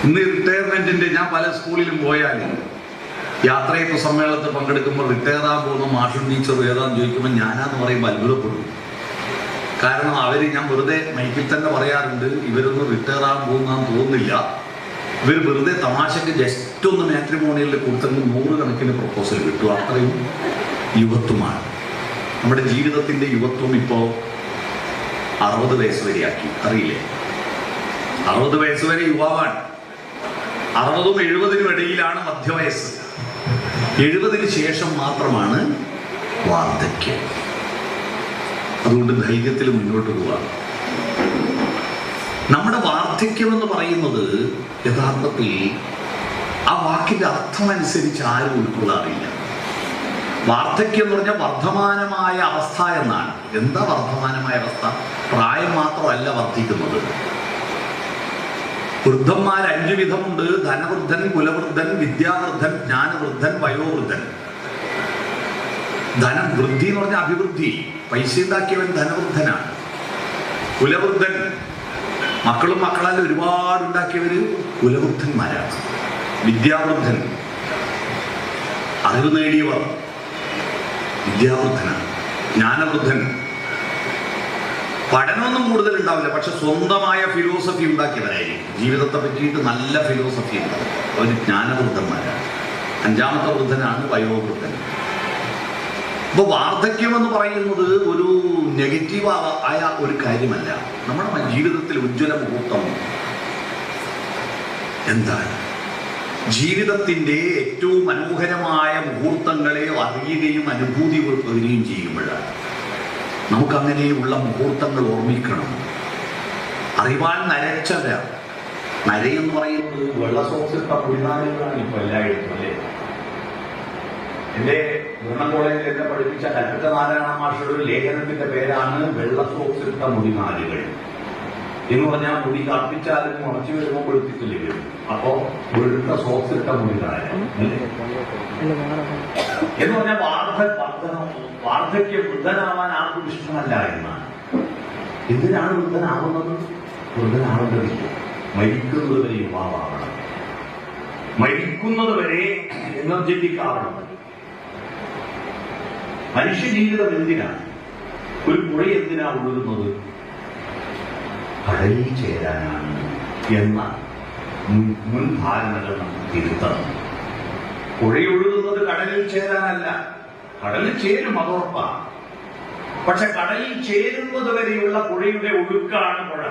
ഇന്ന് റിട്ടയർമെന്റിന്റെ ഞാൻ പല സ്കൂളിലും പോയാൽ യാത്രയപ്പ് സമ്മേളനത്തിൽ പങ്കെടുക്കുമ്പോൾ റിട്ടയർ ആകാൻ പോകുന്ന മാഷും ടീച്ചർ ഏതാന്ന് ചോദിക്കുമ്പോൾ ഞാനാന്ന് പറയുമ്പോൾ അത്ഭുതപ്പെടും. കാരണം ഞാൻ വെറുതെ മൈക്കിൽ തന്നെ പറയാറുണ്ട്, ഇവരൊന്നും റിട്ടയർ ആകാൻ പോകുന്നതെന്ന് തോന്നുന്നില്ല. ഇവർ വെറുതെ തമാശക്ക് ജസ്റ്റ് ഒന്ന് മാട്രിമോണിയലിൽ കൊടുത്തെങ്കിൽ 100 കണക്കിന് പ്രപ്പോസൽ കിട്ടും. അത്രയും യുവത്വമാണ്. നമ്മുടെ ജീവിതത്തിന്റെ യുവത്വം ഇപ്പോൾ 60 വയസ്സ് വരെയാക്കി. അറിയില്ലേ? 60 വയസ്സ് വരെ യുവാവാണ്. 60-ഉം 70-നും ഇടയിലാണ് മധ്യവയസ്സ്. 70-ന് ശേഷം മാത്രമാണ് വാർദ്ധക്യം. അതുകൊണ്ട് ധൈര്യത്തിൽ മുന്നോട്ട് പോവാം. നമ്മുടെ വാർദ്ധക്യം എന്ന് പറയുന്നത് യഥാർത്ഥത്തിൽ ആ വാക്കിന്റെ അർത്ഥമനുസരിച്ച് ആരും ഉൾക്കൊള്ളാറില്ല. വാർദ്ധക്യം എന്ന് പറഞ്ഞാൽ വർദ്ധമാനമായ അവസ്ഥ എന്നാണ്. എന്താ വർദ്ധമാനമായ അവസ്ഥ? പ്രായം മാത്രമല്ല വർദ്ധിക്കുന്നത്. വൃദ്ധന്മാർ 5 വിധമുണ്ട്. ധനവൃദ്ധൻ, കുലവൃദ്ധൻ, വിദ്യാവൃദ്ധൻ, ജ്ഞാനവൃദ്ധൻ, വയോവൃദ്ധൻ. ധനവൃദ്ധി എന്ന് പറഞ്ഞാൽ അഭിവൃദ്ധി. പൈസ ഉണ്ടാക്കിയവൻ ധനവൃദ്ധനാണ്. കുലവൃദ്ധൻ, മക്കളും മക്കളാൽ ഒരുപാട് ഉണ്ടാക്കിയവര് കുലവൃദ്ധന്മാരാണ്. വിദ്യാവൃദ്ധൻ, അറിവ് നേടിയവർ വിദ്യാവൃദ്ധനാണ്. ജ്ഞാനവൃദ്ധൻ, പഠനമൊന്നും കൂടുതൽ ഉണ്ടാവില്ല, പക്ഷെ സ്വന്തമായ ഫിലോസഫി ഉണ്ടാക്കിയവരായിരിക്കും. ജീവിതത്തെ പറ്റിയിട്ട് നല്ല ഫിലോസഫി ഉണ്ടാവും. അവർ ജ്ഞാനവൃദ്ധന്മാരാണ്. 5ാമത്തെ വൃദ്ധനാണ് വയോവൃദ്ധൻ. അപ്പോൾ വാർദ്ധക്യം എന്ന് പറയുന്നത് ഒരു നെഗറ്റീവ് ആയ ഒരു കാര്യമല്ല. നമ്മുടെ ജീവിതത്തിൽ ഉജ്ജ്വല മുഹൂർത്തം എന്താണ്? ജീവിതത്തിൻ്റെ ഏറ്റവും മനോഹരമായ മുഹൂർത്തങ്ങളെ അറിയുകയും അനുഭൂതി കൊടുക്കുകയും ചെയ്യുമ്പോഴാണ്. നമുക്കങ്ങനെയുള്ള മുഹൂർത്തങ്ങൾ ഓർമ്മിക്കണം. അറിവാൻ നരച്ചവ. നരയെന്ന് പറയുന്നത് വെള്ള സോക്സിട്ട കുടിനാടുകളാണ് ഇപ്പോൾ എല്ലായിടത്തും അല്ലേ? എൻ്റെ ഗവൺമെന്റ് കോളേജിൽ എന്നെ പഠിപ്പിച്ച കൽപ്പറ്റ നാരായണ മാഷയുടെ ഒരു ലേഖനത്തിന്റെ പേരാണ് വെള്ള സോക്സിട്ട മുടിനാടുകൾ എന്ന് പറഞ്ഞാൽ മുടി കർപ്പിച്ചാലും മുളച്ചു വരുമ്പോൾ വെളുപ്പിക്കില്ല വരും. അപ്പോ വെളുത്ത സോക്സിട്ട മുടിനാട് എന്ന് പറഞ്ഞാൽ വാർദ്ധക്യം വൃദ്ധനാവാൻ ആർക്കും ഇഷ്ടമല്ല എന്നാണ്. എന്തിനാണ് വൃദ്ധനാവുന്നത്? വൃദ്ധനാവേണ്ടതില്ല. മരിക്കുന്നത് വരെ യുവാവാവണം. മരിക്കുന്നത് വരെ എനർജറ്റിക് ആവണം. മനുഷ്യ ജീവിതം എന്തിനാണ്? ഒരു പുഴ എന്തിനാ ഒഴുകുന്നത്? കടലിൽ ചേരാനാണ് എന്ന മുൻധാരണകൾ നമുക്ക് തിരുത്തണം. പുഴയൊഴുകുന്നത് കടലിൽ ചേരാനല്ല. കടലിൽ ചേരും, അതുറപ്പാണ്. പക്ഷെ കടലിൽ ചേരുന്നത് വരെയുള്ള പുഴയുടെ ഒഴുക്കാണ് പുഴ.